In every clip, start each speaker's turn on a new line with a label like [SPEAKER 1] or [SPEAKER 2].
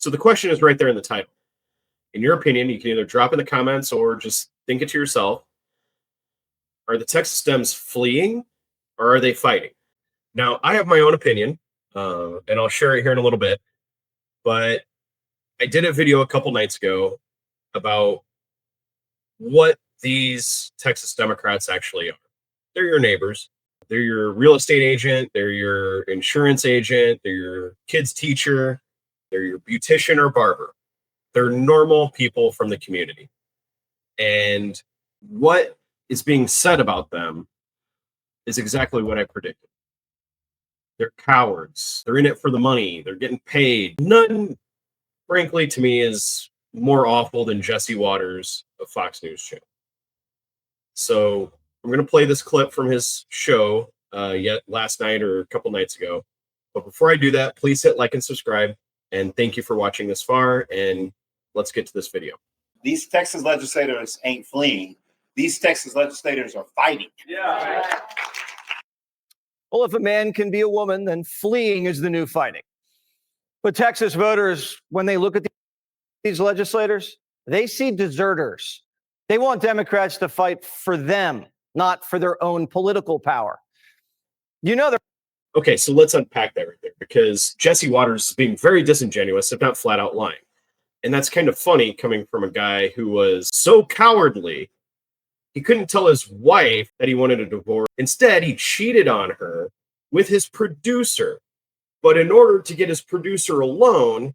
[SPEAKER 1] So the question is right there in the title. In your opinion, you can either drop in the comments or just think it to yourself. Are the Texas Dems fleeing or are they fighting? Now, I have my own opinion, and I'll share it here in a little bit. But I did a video a couple nights ago about what these Texas Democrats actually are. They're your neighbors. They're your real estate agent. They're your insurance agent. They're your kid's teacher. They're your beautician or barber. They're normal people from the community. And what is being said about them is exactly what I predicted. They're cowards. They're in it for the money. They're getting paid. None, frankly, to me, is more awful than Jesse Waters of Fox News Channel. So I'm going to play this clip from his show yet last night or a couple nights ago. But before I do that, please hit like and subscribe. And thank you for watching this far. And let's get to this video.
[SPEAKER 2] These Texas legislators ain't fleeing. These Texas legislators are fighting.
[SPEAKER 3] Yeah. Well, if a man can be a woman, then fleeing is the new fighting. But Texas voters, when they look at these legislators, they see deserters. They want Democrats to fight for them, not for their own political power. You know,
[SPEAKER 1] okay, so let's unpack that right there, because Jesse Waters is being very disingenuous, if not flat out lying. And that's kind of funny coming from a guy who was so cowardly, he couldn't tell his wife that he wanted a divorce. Instead, he cheated on her with his producer. But in order to get his producer alone,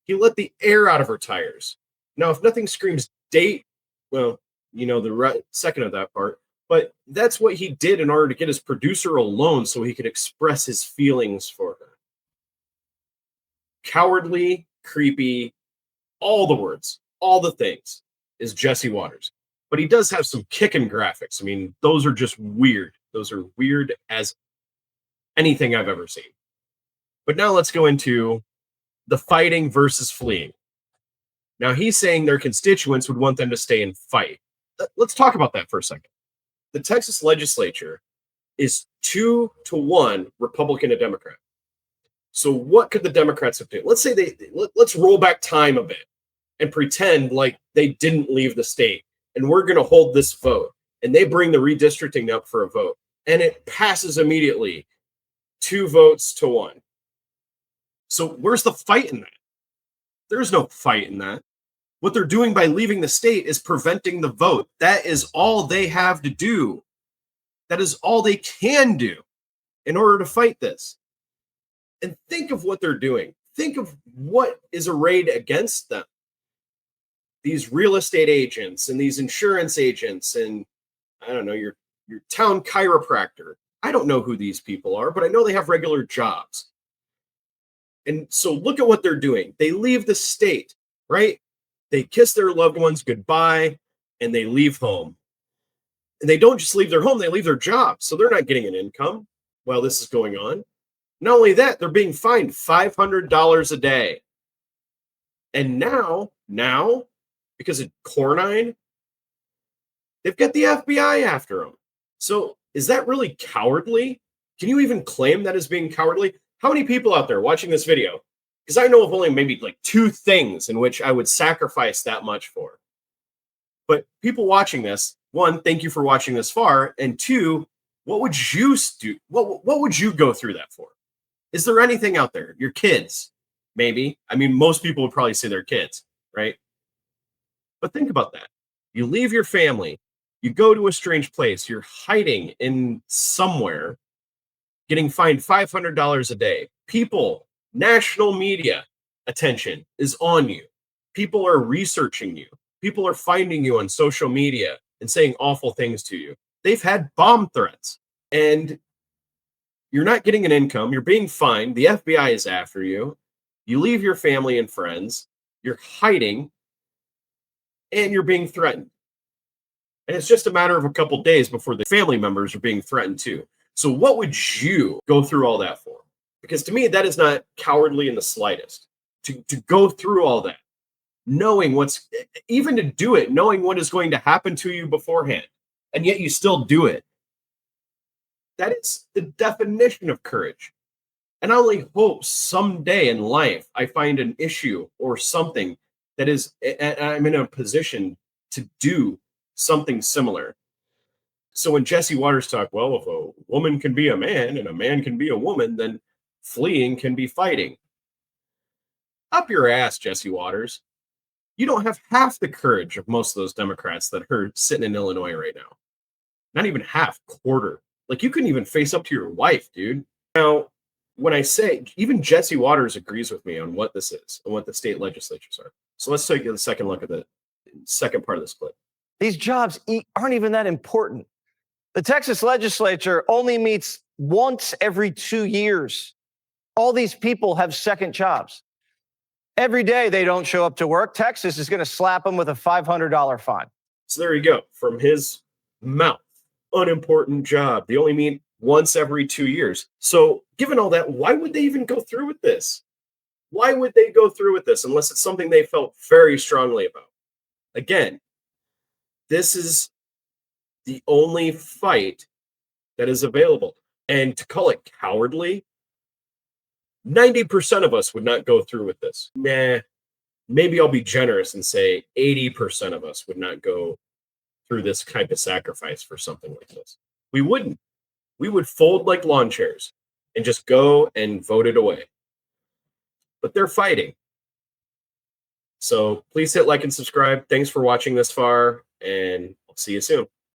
[SPEAKER 1] he let the air out of her tires. Now, if nothing screams date, well, you know, the second of that part, but that's what he did in order to get his producer alone so he could express his feelings for her. Cowardly, creepy, all the words, all the things is Jesse Waters. But he does have some kicking graphics. I mean, those are just weird. Those are weird as anything I've ever seen. But now let's go into the fighting versus fleeing. Now, he's saying their constituents would want them to stay and fight. Let's talk about that for a second. The Texas legislature is 2-1 Republican to Democrat. So what could the Democrats have done? Let's say let's roll back time a bit and pretend like they didn't leave the state and we're going to hold this vote. And they bring the redistricting up for a vote and it passes immediately 2 votes to 1. So where's the fight in that? There's no fight in that. What they're doing by leaving the state is preventing the vote. That is all they have to do. That is all they can do in order to fight this. And think of what they're doing. Think of what is arrayed against them. These real estate agents and these insurance agents and, I don't know, your town chiropractor. I don't know who these people are, but I know they have regular jobs. And so look at what they're doing. They leave the state, right? They kiss their loved ones goodbye and they leave home. And they don't just leave their home, they leave their job. So they're not getting an income while this is going on. Not only that, they're being fined $500 a day. And now, because of Cornine, they've got the FBI after them. So is that really cowardly? Can you even claim that as being cowardly? How many people out there watching this video? Because I know of only maybe like 2 things in which I would sacrifice that much for. But people watching this, 1, thank you for watching this far. And 2, what would you do? What would you go through that for? Is there anything out there? Your kids, maybe. I mean, most people would probably say their kids, right? But think about that. You leave your family, you go to a strange place, you're hiding in somewhere, getting fined $500 a day. People, national media attention is on you. People are researching you. People are finding you on social media and saying awful things to you. They've had bomb threats and you're not getting an income. You're being fined. The FBI is after you. You leave your family and friends. You're hiding and you're being threatened. And it's just a matter of a couple days before the family members are being threatened too. So what would you go through all that for? Because to me, that is not cowardly in the slightest. To go through all that, knowing even to do it, knowing what is going to happen to you beforehand, and yet you still do it. That is the definition of courage. And I only hope someday in life I find an issue or something that is, I'm in a position to do something similar. So when Jesse Waters talk, well, if a woman can be a man and a man can be a woman, then fleeing can be fighting. Up your ass, Jesse Waters. You don't have half the courage of most of those Democrats that are sitting in Illinois right now. Not even half, quarter. Like, you couldn't even face up to your wife, dude. Now, when I say, even Jesse Waters agrees with me on what this is and what the state legislatures are. So let's take a second look at the second part of this clip.
[SPEAKER 3] These jobs aren't even that important. The Texas legislature only meets once every 2 years. All these people have second jobs. Every day they don't show up to work, Texas is going to slap them with a $500 fine.
[SPEAKER 1] So there you go. From his mouth, unimportant job. They only meet once every 2 years. So given all that, why would they even go through with this? Why would they go through with this unless it's something they felt very strongly about? Again, this is the only fight that is available. And to call it cowardly, 90% of us would not go through with this. Nah, maybe I'll be generous and say 80% of us would not go through this type of sacrifice for something like this. We wouldn't. We would fold like lawn chairs and just go and vote it away. But they're fighting. So please hit like and subscribe. Thanks for watching this far, and I'll see you soon.